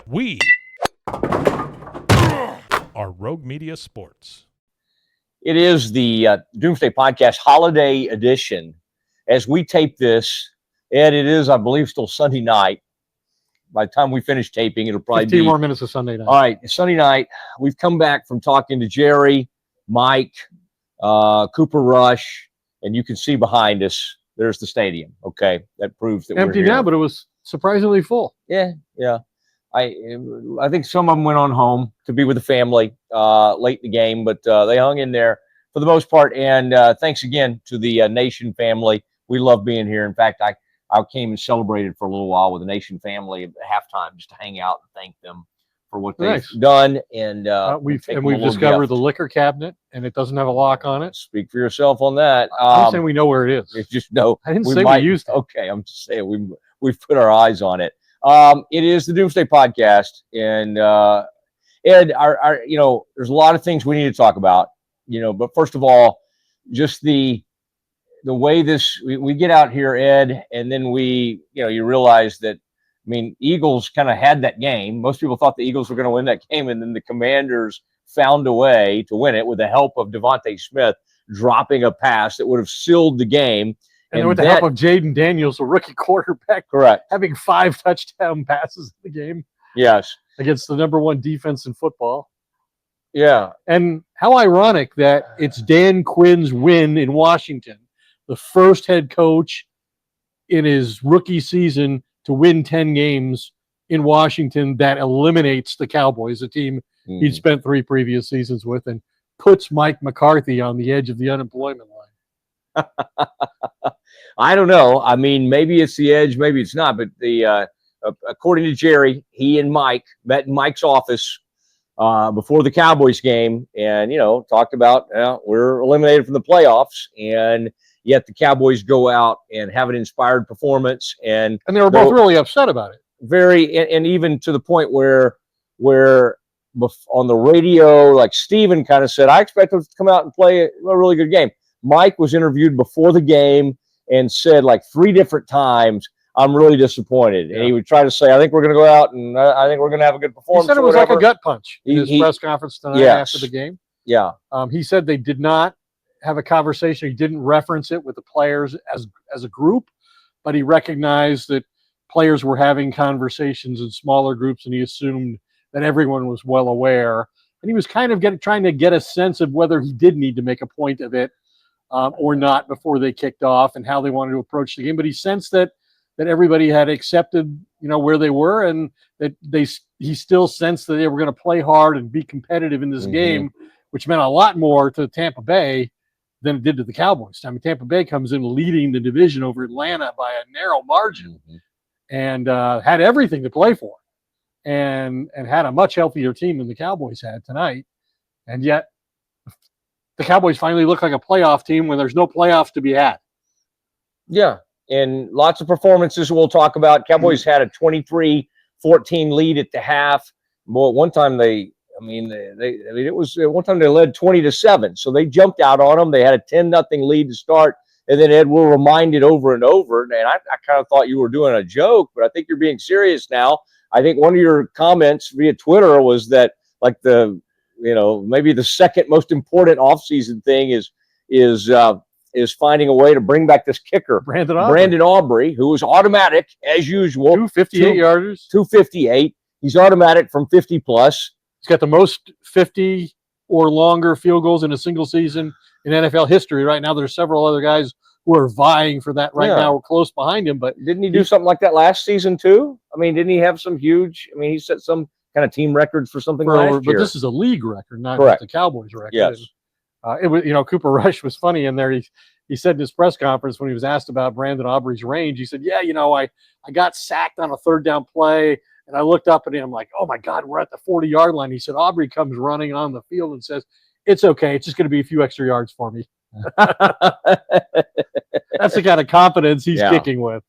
We are Rogue Media Sports. It is the Doomsday Podcast Holiday Edition. As we tape this, Ed, it is, I believe, still Sunday night. By the time we finish taping, it'll probably 15 be more minutes of Sunday night. All right, Sunday night. We've come back from talking to Jerry, Mike, Cooper Rush, and you can see behind us, there's the stadium. Okay, that proves that Empty we're here. now, but it was surprisingly full. Yeah. I think some of them went on home to be with the family late in the game, but they hung in there for the most part. And thanks again to the Nation family. We love being here. In fact, I came and celebrated for a little while with the Nation family at halftime just to hang out and thank them for what they've done. And we've discovered the liquor cabinet, and it doesn't have a lock on it. Speak for yourself on that. I'm saying we know where it is. It's just no. I didn't say we used it. Okay, I'm just saying we've put our eyes on it. It is the Doomsday Podcast, and Ed, our there's a lot of things we need to talk about, but first of all, just the way we get out here, Ed, and then you realize that, Eagles kind of had that game. Most people thought the Eagles were going to win that game, and then the Commanders found a way to win it with the help of Devontae Smith dropping a pass that would have sealed the game. And with the help of Jaden Daniels, a rookie quarterback, correct, having 5 touchdown passes in the game. Yes, against the #1 defense in football. Yeah, and how ironic that it's Dan Quinn's win in Washington, the first head coach in his rookie season to win 10 games in Washington, that eliminates the Cowboys, a team he'd spent 3 previous seasons with, and puts Mike McCarthy on the edge of the unemployment line. I don't know. Maybe it's the edge, maybe it's not. But according to Jerry, he and Mike met in Mike's office before the Cowboys game, and talked about we're eliminated from the playoffs, and yet the Cowboys go out and have an inspired performance, and they were both really upset about it. And even to the point where on the radio, like Steven kind of said, I expect them to come out and play a really good game. Mike was interviewed before the game and said like 3 different times, I'm really disappointed. Yeah. And he would try to say, I think we're going to go out and I think we're going to have a good performance. He said it was like a gut punch in his press conference tonight after the game. Yeah. He said they did not have a conversation. He didn't reference it with the players as a group, but he recognized that players were having conversations in smaller groups, and he assumed that everyone was well aware. And he was kind of trying to get a sense of whether he did need to make a point of it or not before they kicked off, and how they wanted to approach the game. But he sensed that everybody had accepted, where they were, and that he still sensed that they were going to play hard and be competitive in this game, which meant a lot more to Tampa Bay than it did to the Cowboys. Tampa Bay comes in leading the division over Atlanta by a narrow margin, and had everything to play for, and had a much healthier team than the Cowboys had tonight. And yet the Cowboys finally look like a playoff team when there's no playoffs to be had. Yeah, and lots of performances we'll talk about. Cowboys had a 23-14 lead at the half. Well, one time one time they led 20-7, so they jumped out on them. They had a 10-0 lead to start, and then Ed, we're reminded over and over. And I kind of thought you were doing a joke, but I think you're being serious now. I think one of your comments via Twitter was that like maybe the second most important offseason thing is finding a way to bring back this kicker, Brandon Aubrey, who was automatic as usual. 258 yarders. 258. He's automatic from 50 plus. He's got the most 50 or longer field goals in a single season in NFL history. Right now, there's several other guys who are vying for that now. We're close behind him. But didn't he do something like that last season too? Didn't he have some huge? He set some kind of team records for something last year. But this is a league record, not just the Cowboys record. Yes. It was, Cooper Rush was funny in there. He said in his press conference when he was asked about Brandon Aubrey's range, he said, I got sacked on a 3rd down play, and I looked up at him like, oh my God, we're at the 40-yard line. He said, Aubrey comes running on the field and says, it's okay. It's just going to be a few extra yards for me. That's the kind of confidence he's kicking with.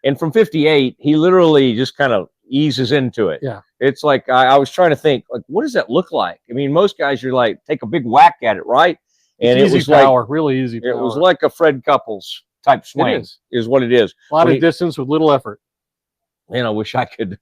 And from 58, he literally just kind of eases into it. Yeah. It's like, I was trying to think, like, what does that look like? Most guys, you're like, take a big whack at it, right? And it was power, really easy power. It was like a Fred Couples type swing is what it is. A lot of distance with little effort. I wish I could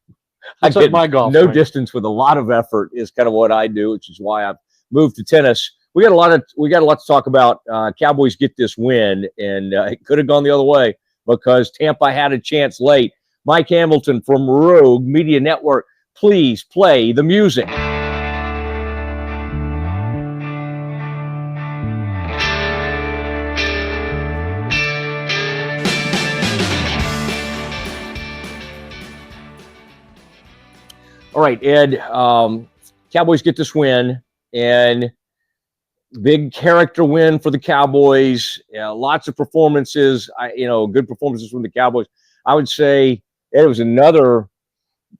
That's I like get my golf no swing. distance with a lot of effort is kind of what I do, which is why I've moved to tennis. We got a lot to talk about. Cowboys get this win, and it could have gone the other way because Tampa had a chance late. Mike Hamilton from Rogue Media Network, please play the music. All right, Ed, Cowboys get this win, and big character win for the Cowboys. Lots of performances, good performances from the Cowboys. I would say it was another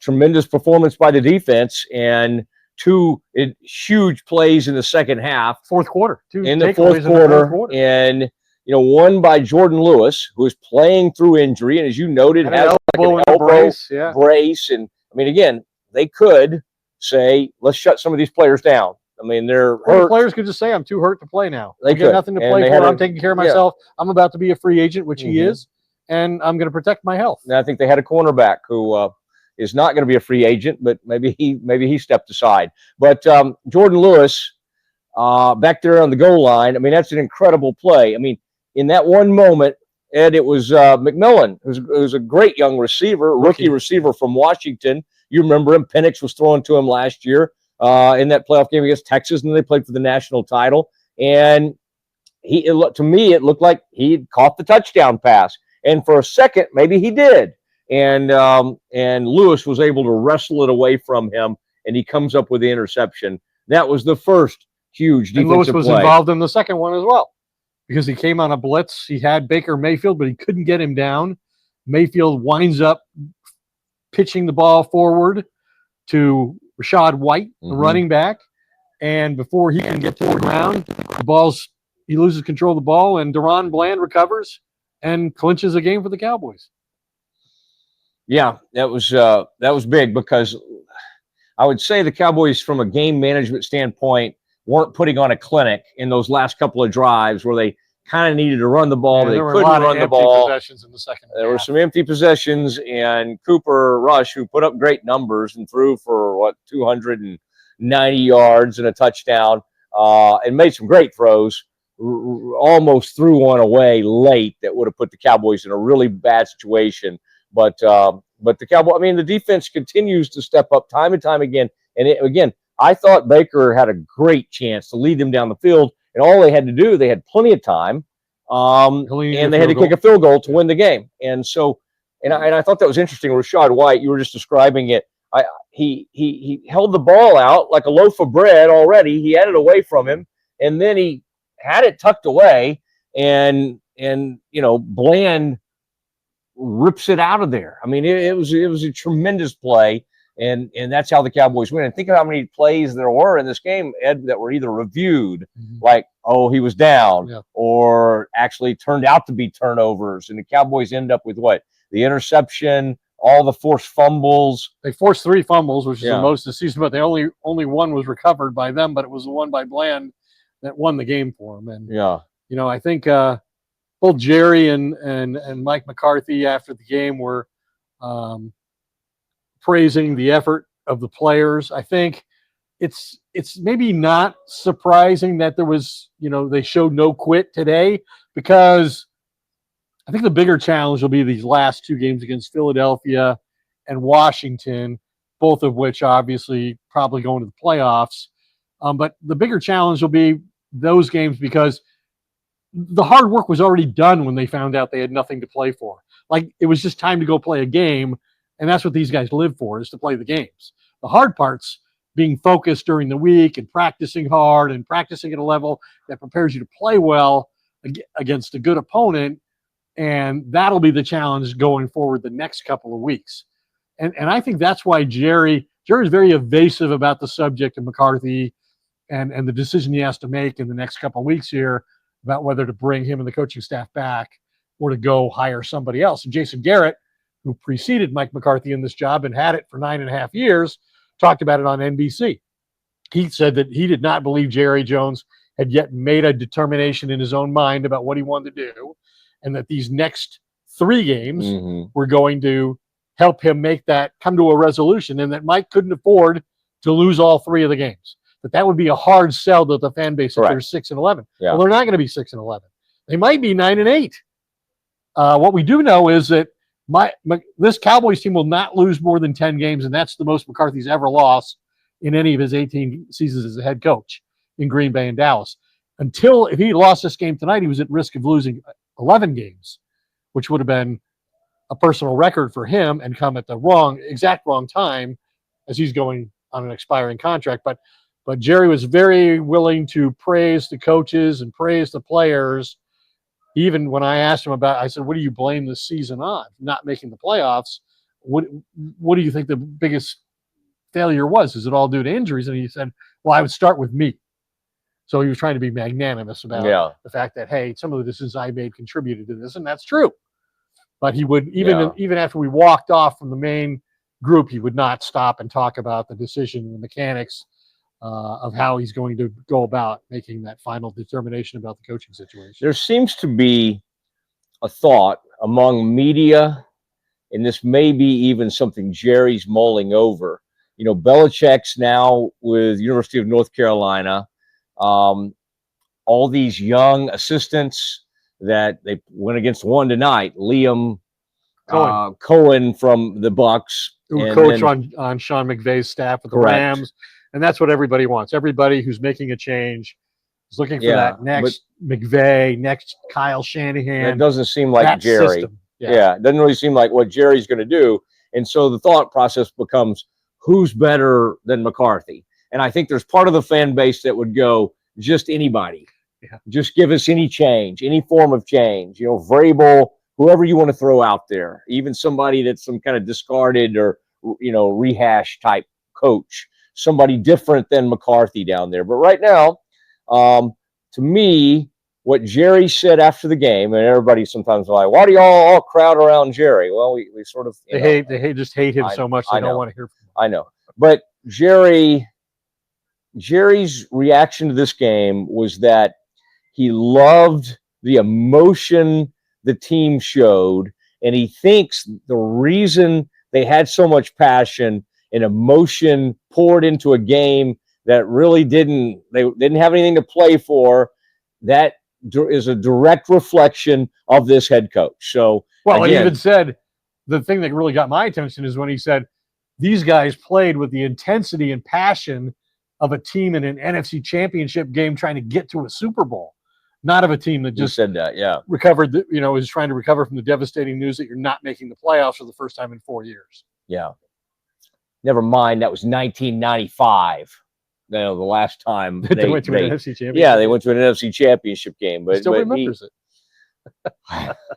tremendous performance by the defense and two huge plays in the second half. Fourth quarter. In the fourth quarter. And, one by Jordan Lewis, who is playing through injury. And as you noted, has elbow like an elbow brace. And, again, they could say, let's shut some of these players down. They're hurt. The players could just say, I'm too hurt to play now. They got nothing to play for. I'm taking care of myself. Yeah. I'm about to be a free agent, which he is, and I'm going to protect my health. And I think they had a cornerback who is not going to be a free agent, but maybe he stepped aside. But Jordan Lewis back there on the goal line, that's an incredible play. In that one moment, Ed, it was McMillan, who's a great young receiver, rookie receiver from Washington. You remember him. Penix was throwing to him last year in that playoff game against Texas, and then they played for the national title. And to me, it looked like he caught the touchdown pass. And for a second, maybe he did. And Lewis was able to wrestle it away from him, and he comes up with the interception. That was the first huge defensive play. And Lewis was involved in the second one as well because he came on a blitz. He had Baker Mayfield, but he couldn't get him down. Mayfield winds up pitching the ball forward to Rashad White, the running back. And before he can get to the ground, he loses control of the ball, and Deron Bland recovers and clinches a game for the Cowboys. Yeah, that was big because I would say the Cowboys, from a game management standpoint, weren't putting on a clinic in those last couple of drives where they kind of needed to run the ball, but they couldn't run the ball. Possessions in the second there were some empty possessions, and Cooper Rush, who put up great numbers and threw for 290 yards and a touchdown, and made some great throws. Almost threw one away late that would have put the Cowboys in a really bad situation. But the Cowboys, the defense continues to step up time and time again. And again, I thought Baker had a great chance to lead them down the field. And all they had to do, they had plenty of time, and they had to kick a field goal to win the game. And so, and I thought that was interesting. Rashad White, you were just describing it. He held the ball out like a loaf of bread already. He had it away from him, and then he had it tucked away, and Bland rips it out of there. It was a tremendous play. And that's how the Cowboys win. And think of how many plays there were in this game, Ed, that were either reviewed, like, he was down, or actually turned out to be turnovers. And the Cowboys end up with what? The interception, all the forced fumbles. They forced 3 fumbles, which is the most this season, but they only one was recovered by them, but it was the one by Bland that won the game for them. And I think both Jerry and Mike McCarthy after the game were praising the effort of the players. I think it's maybe not surprising that there was, they showed no quit today, because I think the bigger challenge will be these last 2 games against Philadelphia and Washington, both of which obviously probably going to the playoffs. But the bigger challenge will be those games, because the hard work was already done when they found out they had nothing to play for. Like, it was just time to go play a game. And that's what these guys live for, is to play the games. The hard part's being focused during the week and practicing hard and practicing at a level that prepares you to play well against a good opponent. And that'll be the challenge going forward the next couple of weeks. And I think that's why Jerry's very evasive about the subject of McCarthy and the decision he has to make in the next couple of weeks here about whether to bring him and the coaching staff back or to go hire somebody else. And Jason Garrett, who preceded Mike McCarthy in this job and had it for 9.5 years, talked about it on NBC. He said that he did not believe Jerry Jones had yet made a determination in his own mind about what he wanted to do, and that these next 3 games were going to help him come to a resolution, and that Mike couldn't afford to lose all 3 of the games. That would be a hard sell to the fan base if they're 6-11. Yeah. Well, they're not going to be 6-11. They might be 9-8. What we do know is that this Cowboys team will not lose more than 10 games, and that's the most McCarthy's ever lost in any of his 18 seasons as a head coach in Green Bay and Dallas. If he lost this game tonight, he was at risk of losing 11 games, which would have been a personal record for him and come at the exact wrong time as he's going on an expiring contract. But Jerry was very willing to praise the coaches and praise the players. Even when I asked him I said, what do you blame this season on? Not making the playoffs. What do you think the biggest failure was? Is it all due to injuries? And he said, well, I would start with me. So he was trying to be magnanimous about the fact that, hey, some of the decisions I made contributed to this, and that's true. But he would, even after we walked off from the main group, he would not stop and talk about the decision and the mechanics of how he's going to go about making that final determination about the coaching situation. There seems to be a thought among media, and this may be even something Jerry's mulling over. You know, Belichick's now with University of North Carolina. All these young assistants that they went against one tonight, Liam Cohen from the Bucks, who coach on Sean McVay's staff with the Rams. And that's what everybody wants. Everybody who's making a change is looking for that next McVay, next Kyle Shanahan. It doesn't seem like Jerry. It doesn't really seem like what Jerry's going to do. And so the thought process becomes, who's better than McCarthy? And I think there's part of the fan base that would go, just anybody. Yeah. Just give us any change, any form of change. You know, Vrabel, whoever you want to throw out there, even somebody that's some kind of discarded or, rehash type coach. Somebody different than McCarthy down there. But right now, to me, what Jerry said after the game, and everybody sometimes like, why do y'all all crowd around Jerry? Well, we sort of they just hate him so much they don't want to hear from him. I know. But Jerry's reaction to this game was that he loved the emotion the team showed, and he thinks the reason they had so much passion and emotion poured into a game that really they didn't have anything to play for, that is a direct reflection of this head coach. So, he even said, the thing that really got my attention is when he said, these guys played with the intensity and passion of a team in an NFC championship game trying to get to a Super Bowl, not of a team that just said that, recovered, is trying to recover from the devastating news that you're not making the playoffs for the first time in 4 years. Yeah. Never mind, that was 1995. The last time they went to an NFC championship. Yeah, they went to an NFC championship game. But still remembers it.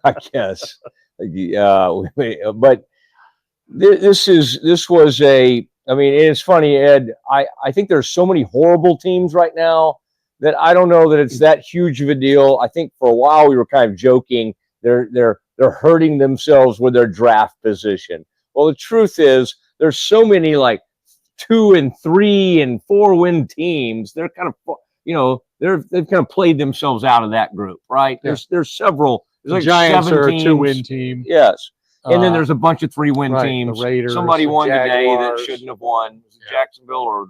I guess. But this was it's funny, Ed. I think there's so many horrible teams right now that I don't know that it's that huge of a deal. I think for a while we were kind of joking. They're hurting themselves with their draft position. Well, the truth is, there's so many like 2 and 3 and 4 win teams. They're kind of, they've kind of played themselves out of that group, right? Yeah. There's several. There's like Giants 7 are a teams. 2-win team. Yes. And then there's a bunch of 3-win teams. The Raiders, somebody won today that Jaguars. shouldn't have won. Was it Jacksonville or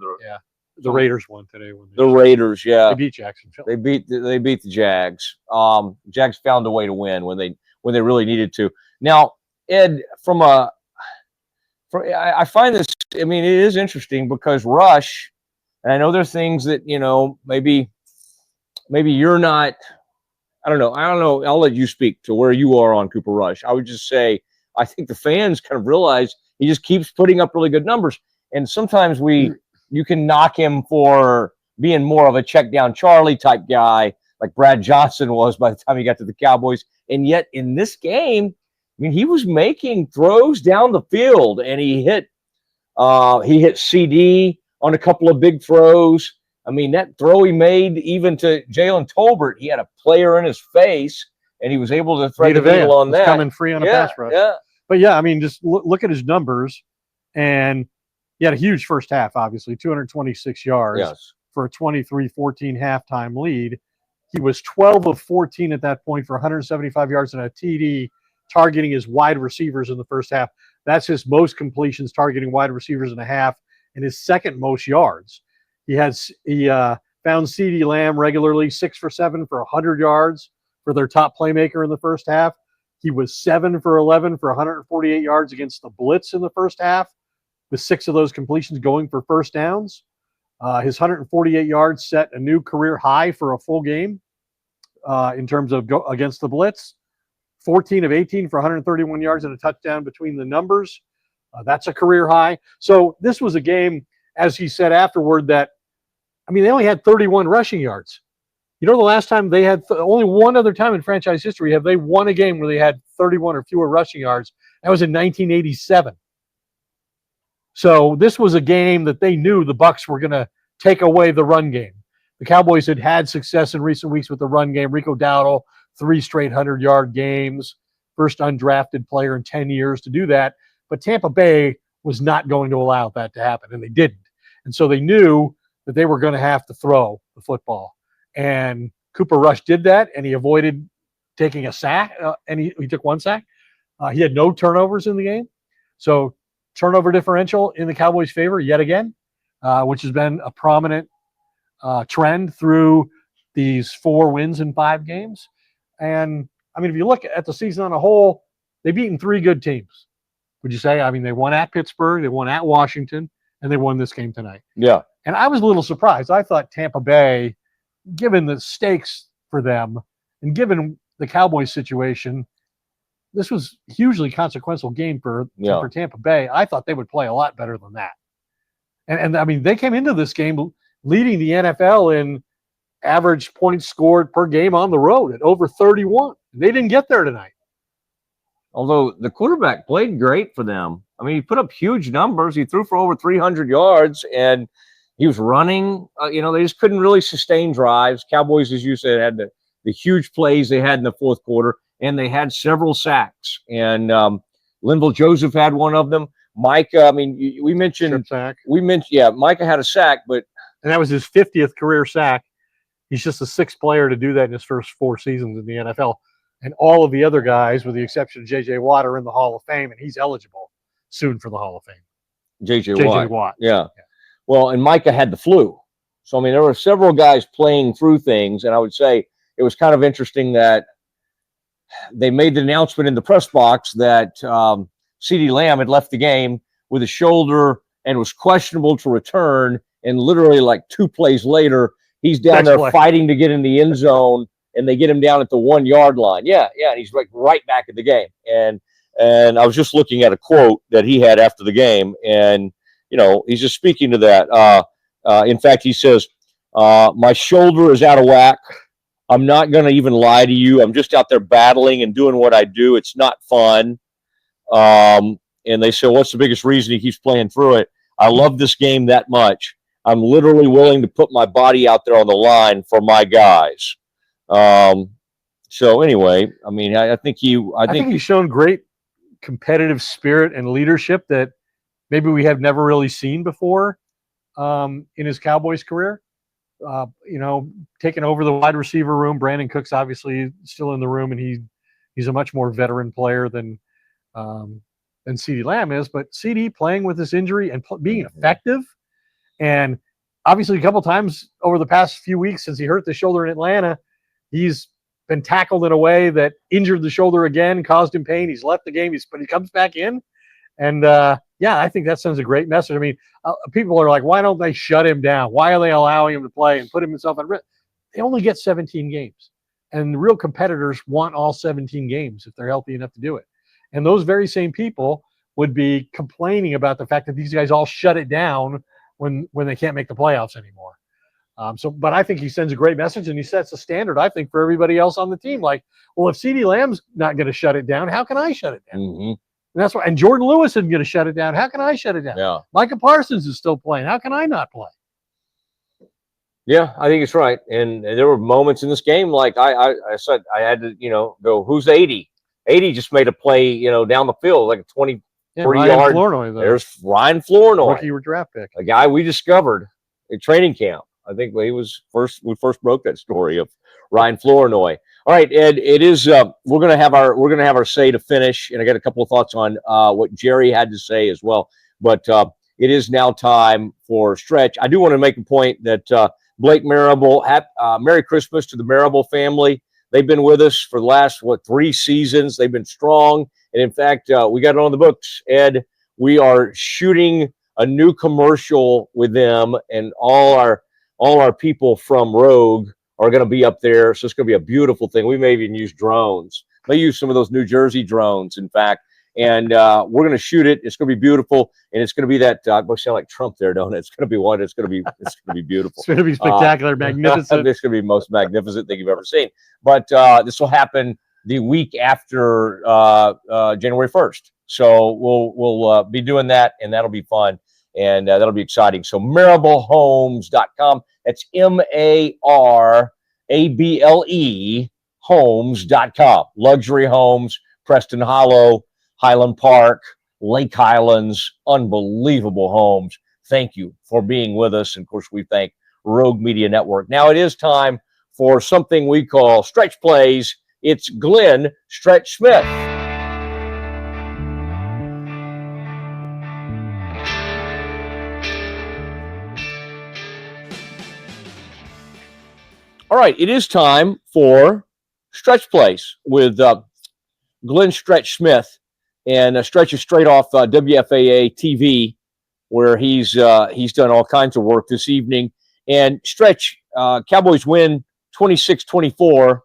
the Raiders won today. The Raiders, they beat Jacksonville. They beat the Jags. Jags found a way to win when they really needed to. Now, Ed, I find this. I mean, it is interesting because Rush, and I know there's things that maybe you're not. I don't know. I'll let you speak to where you are on Cooper Rush. I would just say I think the fans kind of realize he just keeps putting up really good numbers, and sometimes you can knock him for being more of a check down Charlie type guy, like Brad Johnson was by the time he got to the Cowboys, and yet in this game, I mean, he was making throws down the field, and he hit CD on a couple of big throws. I mean, that throw he made even to Jalen Tolbert, he had a player in his face, and he was able to thread the needle on that. Coming free on a pass rush. Yeah. But I mean, just look at his numbers, and he had a huge first half, obviously, 226 yards for a 23-14 halftime lead. He was 12 of 14 at that point for 175 yards and a TD, targeting his wide receivers in the first half. That's his most completions targeting wide receivers in a half and his second most yards. He found CeeDee Lamb regularly 6 for 7 for 100 yards for their top playmaker in the first half. He was 7 for 11 for 148 yards against the blitz in the first half, with 6 of those completions going for first downs. His 148 yards set a new career high for a full game in terms of against the blitz. 14 of 18 for 131 yards and a touchdown between the numbers. That's a career high. So this was a game, as he said afterward, that, I mean, they only had 31 rushing yards. You know, the last time they had only one other time in franchise history have they won a game where they had 31 or fewer rushing yards. That was in 1987. So this was a game that they knew the Bucs were going to take away the run game. The Cowboys had had success in recent weeks with the run game. Rico Dowdle, 3 straight 100-yard games, first undrafted player in 10 years to do that. But Tampa Bay was not going to allow that to happen, and they didn't. And so they knew that they were going to have to throw the football. And Cooper Rush did that, and he avoided taking a sack, and he took 1 sack. He had no turnovers in the game. So turnover differential in the Cowboys' favor yet again, which has been a prominent trend through these 4 wins in 5 games. And, I mean, if you look at the season on a whole, they've beaten 3 good teams. Would you say? I mean, they won at Pittsburgh, they won at Washington, and they won this game tonight. Yeah. And I was a little surprised. I thought Tampa Bay, given the stakes for them and given the Cowboys situation, this was a hugely consequential game for Tampa Bay. I thought they would play a lot better than that. And I mean, they came into this game leading the NFL in average points scored per game on the road at over 31. They didn't get there tonight. Although the quarterback played great for them. I mean, he put up huge numbers. He threw for over 300 yards, and he was running. They just couldn't really sustain drives. Cowboys, as you said, had the huge plays they had in the fourth quarter, and they had several sacks. And Linval Joseph had one of them. Micah, I mean, we mentioned Micah had a sack, and that was his 50th career sack. He's just the 6th player to do that in his first 4 seasons in the NFL. And all of the other guys, with the exception of J.J. Watt, are in the Hall of Fame, and he's eligible soon for the Hall of Fame. J.J. Watt. Yeah. Well, and Micah had the flu. So, I mean, there were several guys playing through things, and I would say it was kind of interesting that they made the announcement in the press box that CeeDee Lamb had left the game with a shoulder and was questionable to return, and literally like 2 plays later, he's down there fighting to get in the end zone, and they get him down at the 1-yard line. Yeah, and he's like right back in the game. And I was just looking at a quote that he had after the game, and he's just speaking to that. In fact, he says, "My shoulder is out of whack. I'm not going to even lie to you. I'm just out there battling and doing what I do. It's not fun." And they said, "What's the biggest reason he keeps playing through it? I love this game that much. I'm literally willing to put my body out there on the line for my guys." So anyway, I mean, I think he's shown great competitive spirit and leadership that maybe we have never really seen before in his Cowboys career. Taking over the wide receiver room. Brandon Cook's obviously still in the room, and he's a much more veteran player than CeeDee Lamb is. But CeeDee playing with this injury and being effective, and obviously a couple times over the past few weeks since he hurt the shoulder in Atlanta, he's been tackled in a way that injured the shoulder again, caused him pain. He's left the game, but he comes back in. And, I think that sends a great message. I mean, people are like, why don't they shut him down? Why are they allowing him to play and put himself at risk? They only get 17 games. And real competitors want all 17 games if they're healthy enough to do it. And those very same people would be complaining about the fact that these guys all shut it down when they can't make the playoffs anymore. But I think he sends a great message, and he sets a standard, I think, for everybody else on the team. Like, well, if CeeDee Lamb's not going to shut it down, how can I shut it down? Mm-hmm. And that's why. And Jordan Lewis isn't going to shut it down. How can I shut it down? Yeah. Micah Parsons is still playing. How can I not play? Yeah, I think it's right. And there were moments in this game, like I said, I had to, go, who's 80? 80 just made a play, down the field, like a 23-yard. There's Ryan Flournoy, rookie draft pick, a guy we discovered at training camp. I think he was we first broke that story of Ryan Flournoy. All right, Ed. It is. We're gonna have our say to finish, and I got a couple of thoughts on what Jerry had to say as well. But it is now time for Stretch. I do want to make a point that Blake Marable. Merry Christmas to the Marable family. They've been with us for the last 3 seasons. They've been strong, and in fact, we got it on the books. Ed, we are shooting a new commercial with them, and all our people from Rogue are going to be up there. So it's going to be a beautiful thing. We may even use drones. May use some of those New Jersey drones, in fact. And we're going to shoot it. It's going to be beautiful, and it's going to be that. I sound like Trump there, don't it? It's going to be what? It's going to be beautiful. It's going to be spectacular, magnificent. It's going to be the most magnificent thing you've ever seen. But this will happen the week after January 1st. So we'll be doing that, and that'll be fun, and that'll be exciting. So marablehomes.com. That's MARABLE homes.com. Luxury homes, Preston Hollow, Highland Park, Lake Highlands, unbelievable homes. Thank you for being with us. And of course, we thank Rogue Media Network. Now it is time for something we call Stretch Plays. It's Glenn Stretch Smith. All right, it is time for Stretch Plays with Glenn Stretch Smith, and Stretch is straight off WFAA TV, where he's done all kinds of work this evening. And Stretch, Cowboys win 26-24,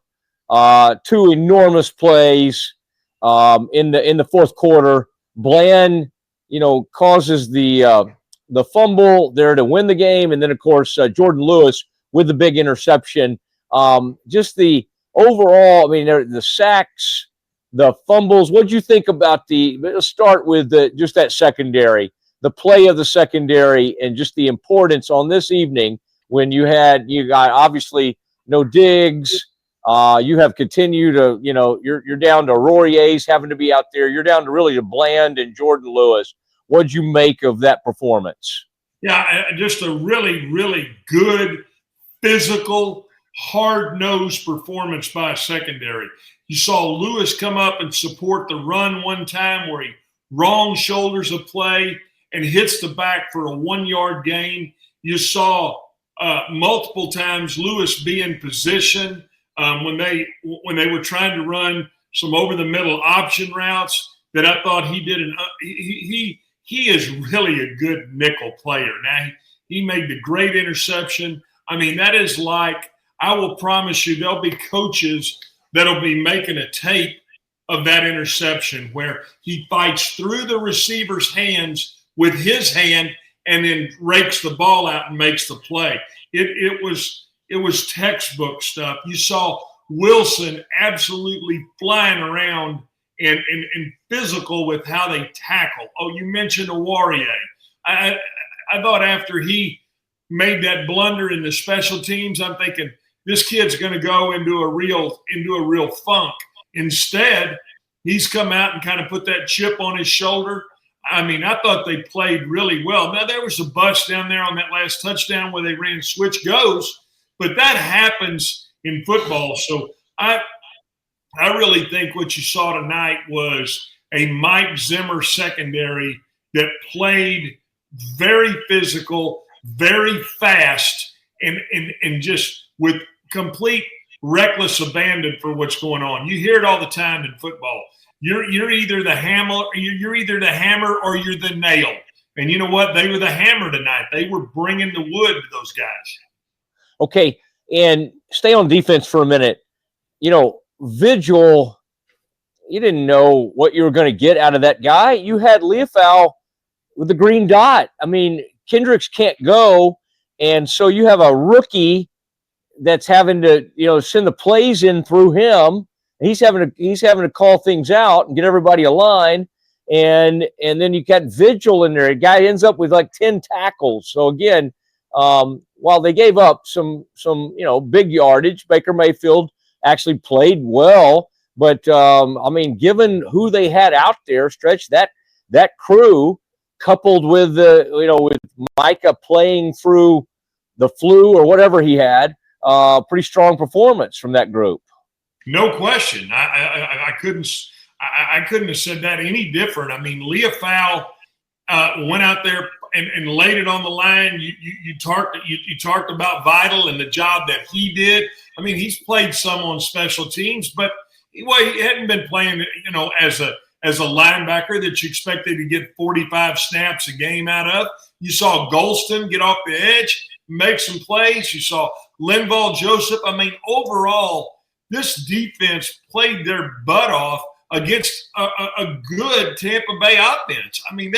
2 enormous plays in the fourth quarter. Bland, causes the fumble there to win the game, and then of course Jordan Lewis with the big interception. Just the overall, the sacks, the fumbles. What did you think about let's start with just that secondary, the play of the secondary, and just the importance on this evening when you got obviously no Diggs. You have continued to, you're down to Rory A's having to be out there. You're down to really to Bland and Jordan Lewis. What did you make of that performance? Yeah, just a really, really good, physical, hard-nosed performance by a secondary. You saw Lewis come up and support the run one time where he wrong shoulders a play and hits the back for a 1-yard gain. You saw multiple times Lewis be in position when they were trying to run some over-the-middle option routes that I thought he did. He is really a good nickel player. Now, he made the great interception. That is like, I will promise you there'll be coaches that'll be making a tape of that interception where he fights through the receiver's hands with his hand and then rakes the ball out and makes the play. It was textbook stuff. You saw Wilson absolutely flying around and physical with how they tackle. Oh, you mentioned Awarie. I thought after he made that blunder in the special teams, I'm thinking this kid's going to go into a real funk. Instead, he's come out and kind of put that chip on his shoulder. I thought they played really well. Now, there was a bust down there on that last touchdown where they ran switch goes, but that happens in football. So I really think what you saw tonight was a Mike Zimmer secondary that played very physical, very fast, and just with complete reckless abandon for what's going on. You hear it all the time in football. You're either the hammer, or you're the nail. And you know what? They were the hammer tonight. They were bringing the wood to those guys. Okay, and stay on defense for a minute. Vigil, you didn't know what you were going to get out of that guy. You had Leofau with the green dot. Kendricks can't go, and so you have a rookie that's having to, send the plays in through him. He's having to call things out and get everybody aligned, and then you got Vigil in there. A guy ends up with like 10 tackles. So again, while they gave up some big yardage, Baker Mayfield actually played well. But given who they had out there, Stretch, that crew, coupled with with Micah playing through the flu or whatever he had, pretty strong performance from that group. No question. I couldn't have said that any different. I mean, Leofau went out there and laid it on the line. You talked about Vital and the job that he did. I mean, he's played some on special teams, but he hadn't been playing, as a linebacker that you expected to get 45 snaps a game out of. You saw Golston get off the edge, make some plays. You saw Linval Joseph. I mean, overall, this defense played their butt off against a good Tampa Bay offense. I mean,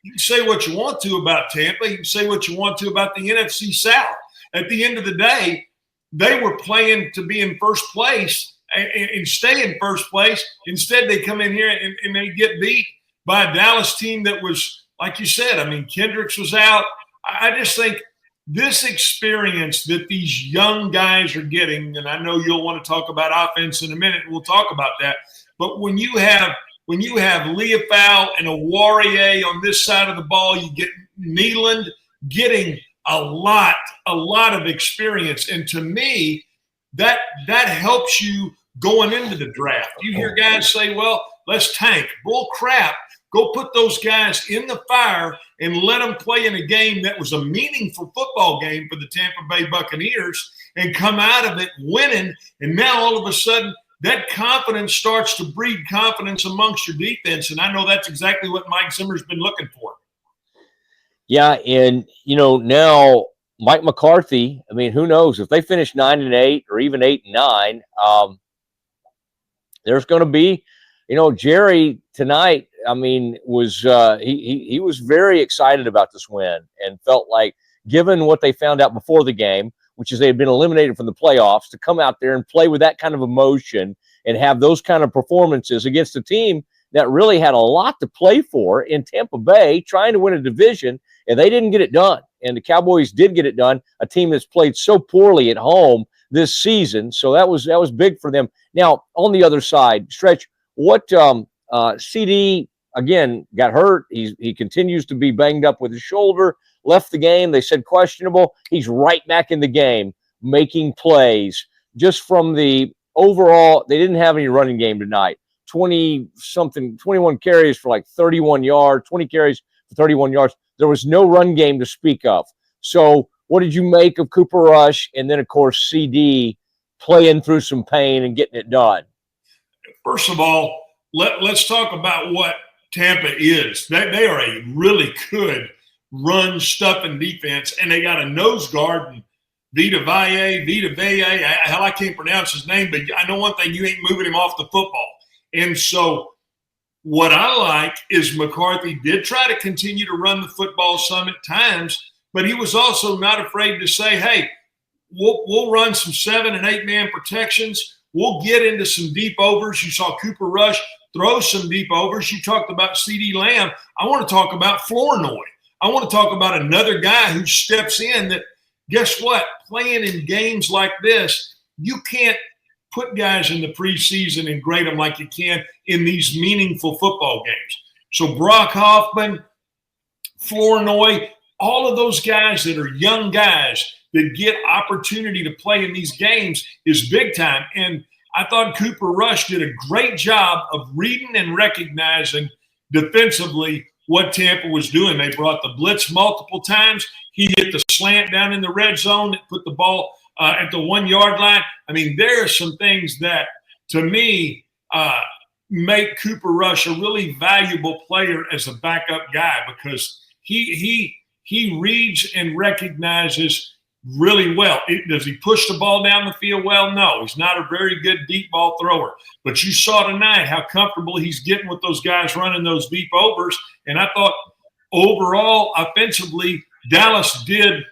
you can say what you want to about Tampa. You can say what you want to about the NFC South. At the end of the day, they were playing to be in first place and stay in first place. Instead, they come in here and they get beat by a Dallas team that was, like you said, I mean, Kendricks was out. I just think this experience that these young guys are getting, and I know you'll want to talk about offense in a minute, and we'll talk about that. But when you have Leofau and Awarie on this side of the ball, you get Nealand getting a lot of experience. And to me, that helps you going into the draft. You hear guys say, well, let's tank. Bull crap. Go put those guys in the fire and let them play in a game that was a meaningful football game for the Tampa Bay Buccaneers and come out of it winning. And now all of a sudden, that confidence starts to breed confidence amongst your defense. And I know that's exactly what Mike Zimmer's been looking for. Yeah, and, now Mike McCarthy, I mean, who knows? If they finish 9-8 or even 8-9, there's going to be, Jerry tonight, I mean, was he was very excited about this win and felt like, given what they found out before the game, which is they had been eliminated from the playoffs, to come out there and play with that kind of emotion and have those kind of performances against a team that really had a lot to play for in Tampa Bay, trying to win a division, and they didn't get it done. And the Cowboys did get it done, a team that's played so poorly at home this season. So that was big for them. Now, on the other side, Stretch, what CD, again, got hurt. He continues to be banged up with his shoulder, left the game. They said questionable. He's right back in the game, making plays. Just from the overall, they didn't have any running game tonight. 21 carries for like 31 yards, 20 carries for 31 yards. There was no run game to speak of. So what did you make of Cooper Rush? And then, of course, CD playing through some pain and getting it done. First of all, let's talk about what Tampa is. They are a really good run-stuffing defense, and they got a nose guard, and Vita Vea, hell, I can't pronounce his name, but I know one thing, you ain't moving him off the football. And so what I like is McCarthy did try to continue to run the football some at times, but he was also not afraid to say, hey, we'll run some 7- and 8-man protections. We'll get into some deep overs. You saw Cooper Rush throw some deep overs. You talked about CeeDee Lamb. I want to talk about Flournoy. I want to talk about another guy who steps in that, guess what? Playing in games like this, you can't put guys in the preseason and grade them like you can in these meaningful football games. So Brock Hoffman, Flournoy, all of those guys that are young guys that get opportunity to play in these games is big time. And I thought Cooper Rush did a great job of reading and recognizing defensively what Tampa was doing. They brought the blitz multiple times. He hit the slant down in the red zone that put the ball at the 1-yard line. I mean, there are some things that, to me, make Cooper Rush a really valuable player as a backup guy, because he reads and recognizes really well. Does he push the ball down the field well? No, he's not a very good deep ball thrower. But you saw tonight how comfortable he's getting with those guys running those deep overs. And I thought overall, offensively, Dallas did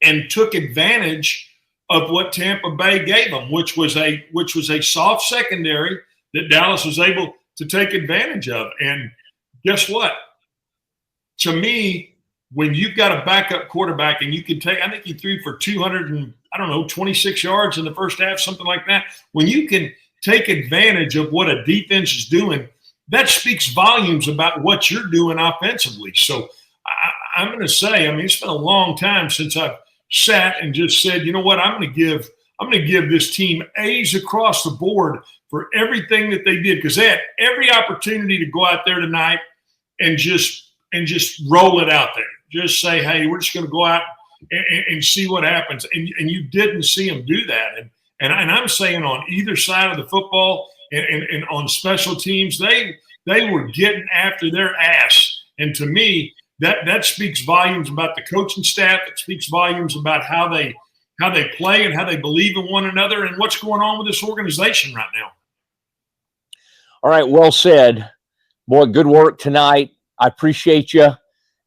and took advantage of what Tampa Bay gave them, which was a soft secondary that Dallas was able to take advantage of. And guess what? To me, when you've got a backup quarterback and you can take, I think he threw for 26 yards in the first half, something like that. When you can take advantage of what a defense is doing, that speaks volumes about what you're doing offensively. So I'm going to say, I mean, it's been a long time since I've sat and just said, you know what, I'm going to I'm going to give this team A's across the board for everything that they did, because they had every opportunity to go out there tonight and just roll it out there. Just say, hey, we're just going to go out and see what happens. And you didn't see them do that. And I'm saying on either side of the football and on special teams, they were getting after their ass. And to me, that speaks volumes about the coaching staff. It speaks volumes about how they play and how they believe in one another and what's going on with this organization right now. All right, well said. Boy, good work tonight. I appreciate you.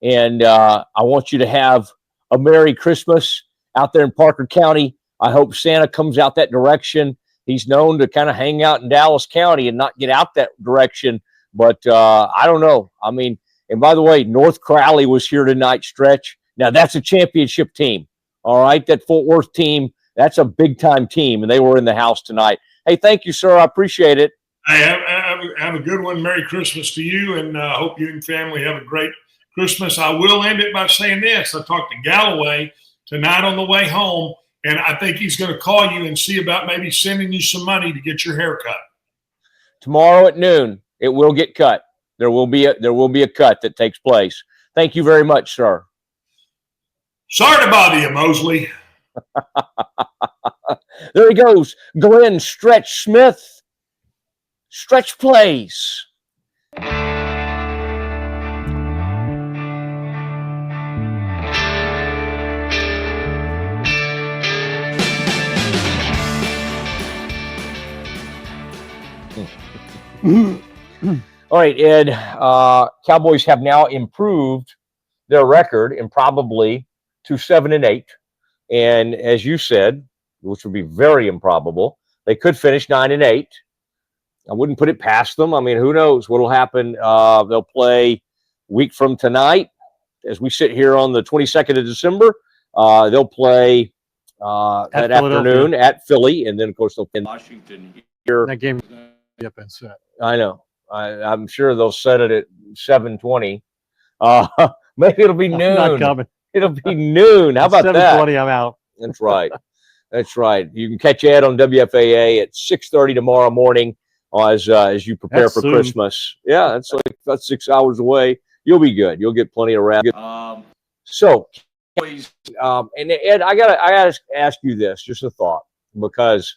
And I want you to have a Merry Christmas out there in Parker County. I hope Santa comes out that direction. He's known to kind of hang out in Dallas County and not get out that direction. But I don't know. I mean, and by the way, North Crowley was here tonight, Stretch. Now, that's a championship team. All right, that Fort Worth team, that's a big-time team, and they were in the house tonight. Hey, thank you, sir. I appreciate it. Have a good one. Merry Christmas to you, and I hope you and family have a great Christmas. I will end it by saying this. I talked to Galloway tonight on the way home, and I think he's going to call you and see about maybe sending you some money to get your hair cut. Tomorrow at noon, it will get cut. There will be a cut that takes place. Thank you very much, sir. Sorry to bother you, Mosley. There he goes. Glenn Stretch Smith. Stretch plays. All right, Ed. Cowboys have now improved their record improbably to 7-8. And as you said, which would be very improbable, they could finish 9-8. I wouldn't put it past them. I mean, who knows what'll happen? They'll play a week from tonight, as we sit here on the 22nd of December. They'll play that afternoon at Philly, and then of course they'll play Washington here. That game has been set. I know. I'm sure they'll set it at 7:20. Maybe it'll be noon. Not coming. It'll be noon. How about that? 7:20. I'm out. That's right. That's right. You can catch Ed on WFAA at 6:30 tomorrow morning as you prepare for Christmas. Yeah, that's like about 6 hours away. You'll be good. You'll get plenty of rest. So, and Ed, I gotta ask you this, just a thought, because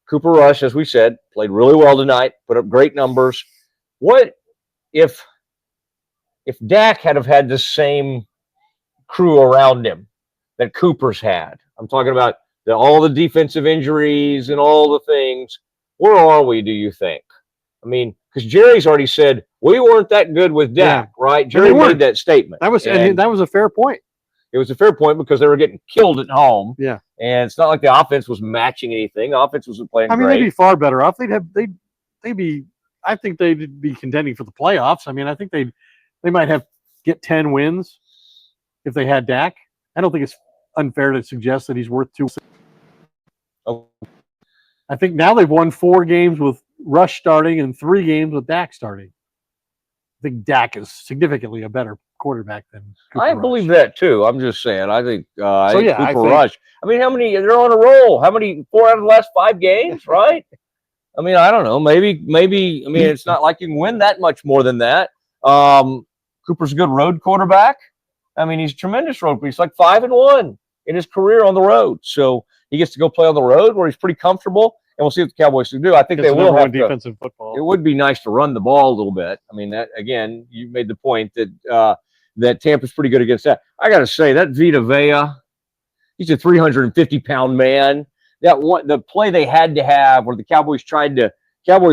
Cooper Rush, as we said, played really well tonight, put up great numbers. What if Dak had the same crew around him that Cooper's had? I'm talking about all the defensive injuries and all the things. Where are we, do you think? I mean, because Jerry's already said we weren't that good with Dak, right? Jerry made that statement. That was a fair point. It was a fair point because they were getting killed at home. Yeah. And it's not like the offense was matching anything. The offense wasn't playing great. They'd be far better off. I think they'd be contending for the playoffs. I mean, I think they might get 10 wins if they had Dak. I don't think it's unfair to suggest that he's worth 2. Oh. I think now they've won 4 games with Rush starting and 3 games with Dak starting. I think Dak is significantly a better quarterback than Cooper Rush. Believe that too. I'm just saying. I think Cooper Rush. I mean, how many? They're on a roll. How many? 4 out of the last 5 games, right? I mean, I don't know. Maybe. I mean, it's not like you can win that much more than that. Cooper's a good road quarterback. I mean, he's a tremendous road. He's like 5-1 in his career on the road. So he gets to go play on the road where he's pretty comfortable. And we'll see what the Cowboys can do. I think they will have defensive football. It would be nice to run the ball a little bit. I mean, that again, you made the point that Tampa's pretty good against that. I got to say that Vita Vea, he's a 350-pound man. The play they had to have where the Cowboys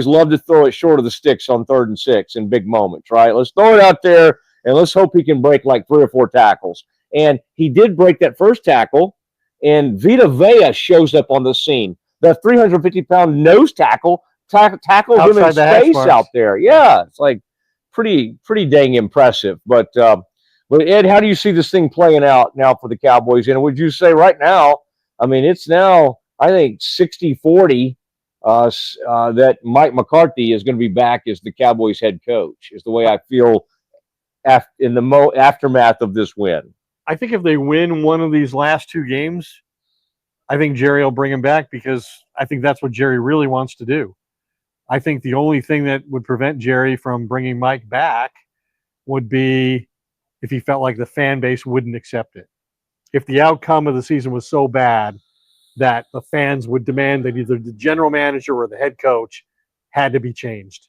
love to throw it short of the sticks on 3rd and 6 in big moments, right? Let's throw it out there and let's hope he can break like 3 or 4 tackles. And he did break that first tackle, and Vita Vea shows up on the scene. The 350-pound nose tackles him in space out there. Yeah, it's like pretty dang impressive. But Ed, how do you see this thing playing out now for the Cowboys? And would you say right now, I mean, it's now, I think, 60-40 that Mike McCarthy is going to be back as the Cowboys head coach, is the way I feel in the aftermath of this win. I think if they win one of these last 2 games, I think Jerry will bring him back because I think that's what Jerry really wants to do. I think the only thing that would prevent Jerry from bringing Mike back would be if he felt like the fan base wouldn't accept it. If the outcome of the season was so bad that the fans would demand that either the general manager or the head coach had to be changed.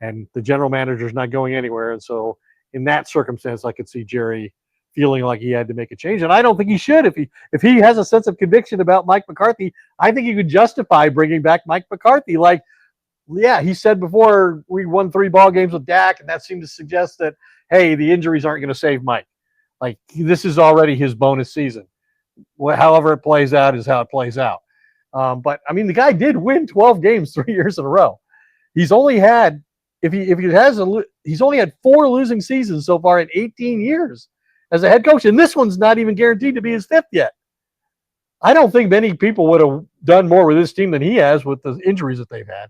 And the general manager is not going anywhere. And so in that circumstance, I could see Jerry feeling like he had to make a change. And I don't think he should. If he has a sense of conviction about Mike McCarthy, I think he could justify bringing back Mike McCarthy. Like, yeah, he said before we won 3 ball games with Dak, and that seemed to suggest that, hey, the injuries aren't going to save Mike. Like, this is already his bonus season. However it plays out is how it plays out. But, I mean, the guy did win 12 games 3 years in a row. He's only had he's only had 4 losing seasons so far in 18 years as a head coach, and this one's not even guaranteed to be his 5th yet. I don't think many people would have done more with this team than he has with the injuries that they've had.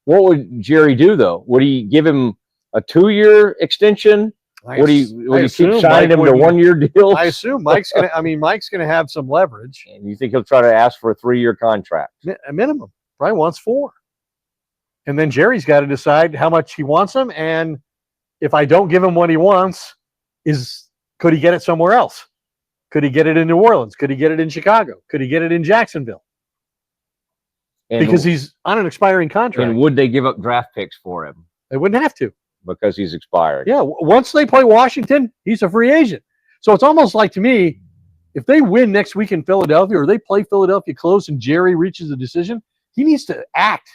What would Jerry do, though? Would he give him a 2-year extension? Would he keep signing him to 1-year deals? I assume Mike's gonna have some leverage. And you think he'll try to ask for a 3-year contract? A minimum. Probably wants 4. And then Jerry's got to decide how much he wants him. And if I don't give him what he wants, could he get it somewhere else? Could he get it in New Orleans? Could he get it in Chicago? Could he get it in Jacksonville? Because he's on an expiring contract. And would they give up draft picks for him? They wouldn't have to. Because he's expired. Yeah. Once they play Washington, he's a free agent. So it's almost like, to me, if they win next week in Philadelphia or they play Philadelphia close and Jerry reaches a decision, he needs to act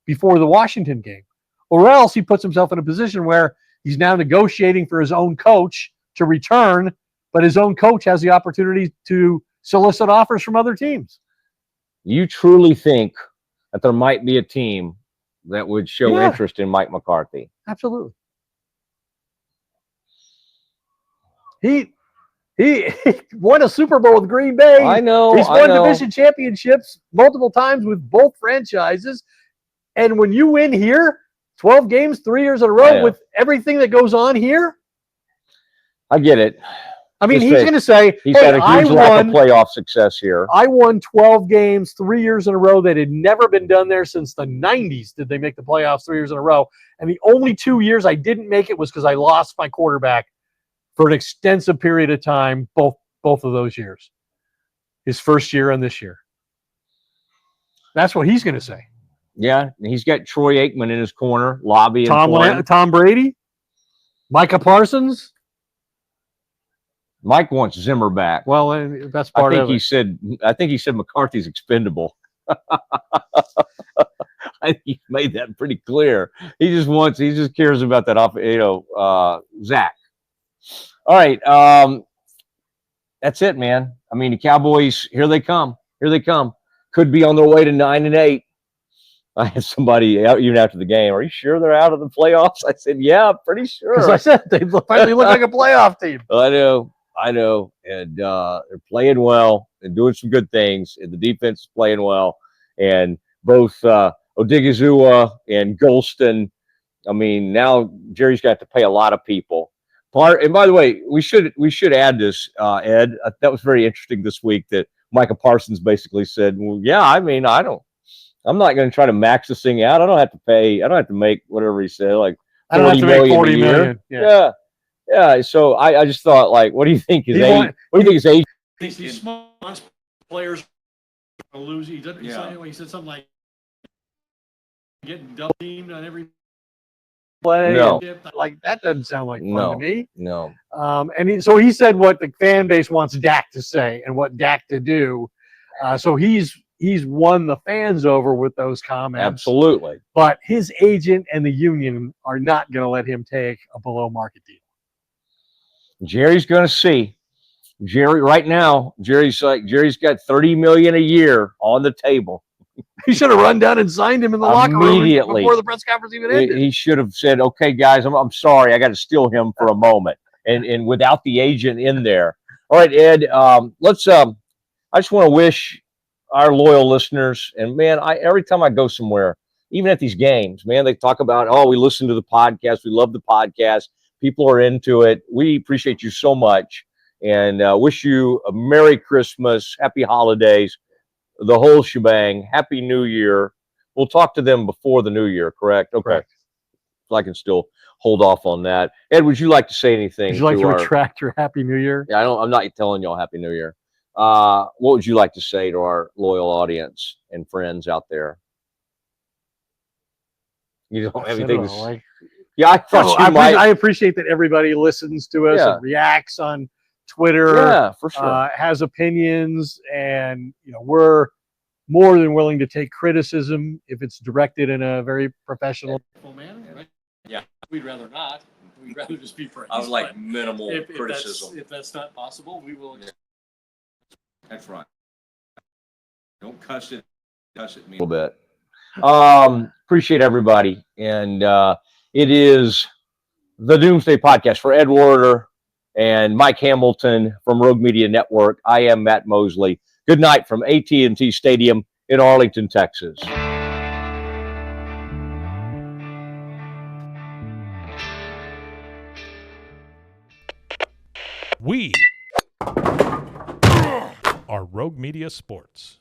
before the Washington game. Or else he puts himself in a position where he's now negotiating for his own coach to return, but his own coach has the opportunity to solicit offers from other teams. You truly think that there might be a team that would show interest in Mike McCarthy? Absolutely. He won a Super Bowl with Green Bay. I know. He's won division championships multiple times with both franchises. And when you win here, 12 games, 3 years in a row with everything that goes on here. I get it. I mean, he's going to say, he's had a huge lack of playoff success here. I won 12 games 3 years in a row that had never been done there since the 90s. Did they make the playoffs 3 years in a row? And the only 2 years I didn't make it was because I lost my quarterback for an extensive period of time, both of those years. His first year and this year. That's what he's going to say. Yeah, he's got Troy Aikman in his corner, lobbying. Tom Brady, Micah Parsons. Mike wants Zimmer back. Well, that's part of it. I think he said McCarthy's expendable. I think he made that pretty clear. He just cares about that Zach. All right. That's it, man. I mean, the Cowboys, here they come. Here they come. Could be on their way to 9-8. I had somebody out even after the game. Are you sure they're out of the playoffs? I said, yeah, pretty sure. Because I said they finally look like a playoff team. I know. And they're playing well and doing some good things. And the defense is playing well. And both Odigizua and Golston, I mean, now Jerry's got to pay a lot of people. And by the way, we should add this, Ed. That was very interesting this week that Micah Parsons basically said, well, yeah, I mean, I'm not going to try to max this thing out. I don't have to make whatever he said, like I don't have to make $40 million. Yeah. So I just thought, like, what do you think his age? What do you think his age? These small players are losing. He said something like getting double teamed on every play. No. Like that doesn't sound like fun to me. No. So he said what the fan base wants Dak to say and what Dak to do. So he's won the fans over with those comments. Absolutely. But his agent and the union are not going to let him take a below market deal. Jerry's going to see. Right now, Jerry's got $30 million a year on the table. He should have run down and signed him in the locker room before the press conference even ended. He should have said, okay, guys, I'm sorry. I got to steal him for a moment. And without the agent in there. All right, Ed, I just want to wish our loyal listeners, and man, every time I go somewhere, even at these games, man, they talk about, we listen to the podcast. We love the podcast. People are into it. We appreciate you so much and wish you a Merry Christmas, Happy Holidays. the whole shebang. Happy New Year. We'll talk to them before the new year, correct? Okay. Correct. So I can still hold off on that. Ed, would you like to say anything? Would you like to our, retract your Happy New Year? Yeah, I'm not telling y'all Happy New Year. What would you like to say to our loyal audience and friends out there? You don't have anything to say? Yeah, I thought you might. I appreciate that everybody listens to us and reacts on Twitter. Yeah, for sure. Has opinions, and we're more than willing to take criticism if it's directed in a very professional manner. Right? Yeah, We'd rather not. We'd rather just be friends. I would like minimal if criticism. If that's not possible, we will. That's right. Don't cuss it. Cuss at me. A little bit. Appreciate everybody. And it is the Doomsday Podcast for Ed Warder and Mike Hamilton from Rogue Media Network. I am Matt Mosley. Good night from AT&T Stadium in Arlington, Texas. We are Rogue Media Sports.